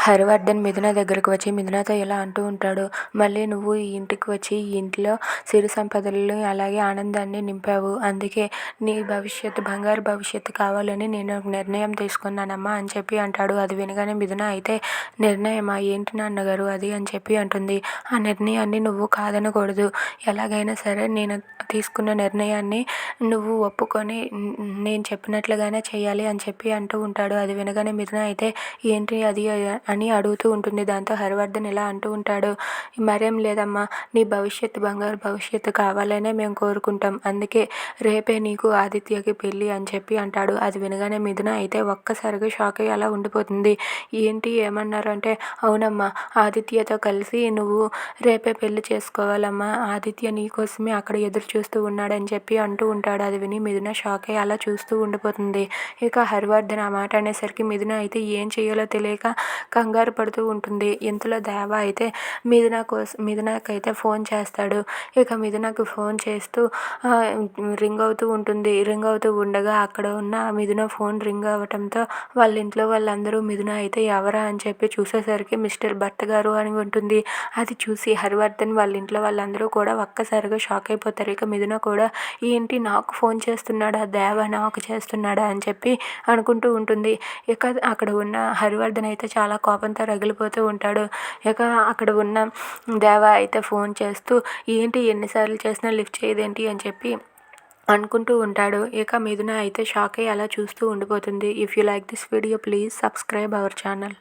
హరివర్ధన్ మిథున దగ్గరకు వచ్చి మిథునతో ఇలా అంటూ ఉంటాడు. మళ్ళీ నువ్వు ఈ ఇంటికి వచ్చి ఈ ఇంట్లో సిరి సంపదలని అలాగే ఆనందాన్ని నింపావు. అందుకే నీ భవిష్యత్తు బంగారు భవిష్యత్తు కావాలని నేను ఒక నిర్ణయం తీసుకున్నానమ్మా అని చెప్పి అంటాడు. అది వినగానే మిథున అయితే నిర్ణయమా ఏంటి నాన్నగారు అది అని చెప్పి అంటుంది. ఆ నిర్ణయాన్ని నువ్వు కాదనకూడదు. ఎలాగైనా సరే నేను తీసుకున్న నిర్ణయాన్ని నువ్వు ఒప్పుకొని నేను చెప్పినట్లుగానే చేయాలి అని చెప్పి అంటూ ఉంటాడు. అది వినగానే మిథున అయితే ఏంటి అది అని అడుగుతూ ఉంటుంది. దాంతో హరివర్ధన్ ఇలా అంటూ ఉంటాడు. మరేం లేదమ్మా, నీ భవిష్యత్తు బంగారు భవిష్యత్తు కావాలనే మేము కోరుకుంటాం. అందుకే రేపే నీకు ఆదిత్యకి పెళ్ళి అని చెప్పి అంటాడు. అది వినగానే మిథున అయితే ఒక్కసారిగా షాక్ అయ్యి అలా ఉండిపోతుంది. ఏంటి ఏమన్నారు అంటే, అవునమ్మా, ఆదిత్యతో కలిసి నువ్వు రేపే పెళ్లి చేసుకోవాలమ్మా, ఆదిత్య నీకోసమే అక్కడ ఎదురు చూస్తూ ఉన్నాడని చెప్పి అంటూ ఉంటాడు. అది విని మిథున షాక్ అయ్యి అలా చూస్తూ ఉండిపోతుంది. ఇక హరివర్ధన్ ఆ మాట అనేసరికి మిథున అయితే ఏం చేయాలో తెలియక కంగారు పడుతూ ఉంటుంది. ఇంతలో దేవ అయితే మిథునకైతే ఫోన్ చేస్తాడు. ఇక మిథునకు ఫోన్ చేస్తూ రింగ్ అవుతూ ఉంటుంది. రింగ్ అవుతూ ఉండగా అక్కడ ఉన్న మిథున ఫోన్ రింగ్ అవ్వటంతో వాళ్ళ ఇంట్లో వాళ్ళందరూ మిథున అయితే ఎవరా అని చెప్పి చూసేసరికి మిస్టర్ భర్త గారు అని ఉంటుంది. అది చూసి హరివర్ధన్ వాళ్ళ ఇంట్లో వాళ్ళందరూ కూడా ఒక్కసారిగా షాక్ అయిపోతారు. ఇక మిథున కూడా ఏంటి నాకు ఫోన్ చేస్తున్నాడా, దేవ నాకు చేస్తున్నాడా అని చెప్పి అనుకుంటూ ఉంటుంది. ఇక అక్కడ ఉన్న హరివర్ధన్ అయితే చాలా కోపంతో రగిలిపోతూ ఉంటాడు. ఇక అక్కడ ఉన్న దేవ అయితే ఫోన్ చేస్తూ ఏంటి ఎన్నిసార్లు చేసినా లిఫ్ట్ చేయదేంటి అని చెప్పి అనుకుంటూ ఉంటాడు. ఇక మిథున అయితే షాక్ అయ్యి అలా చూస్తూ ఉండిపోతుంది. If you like this video please subscribe our channel.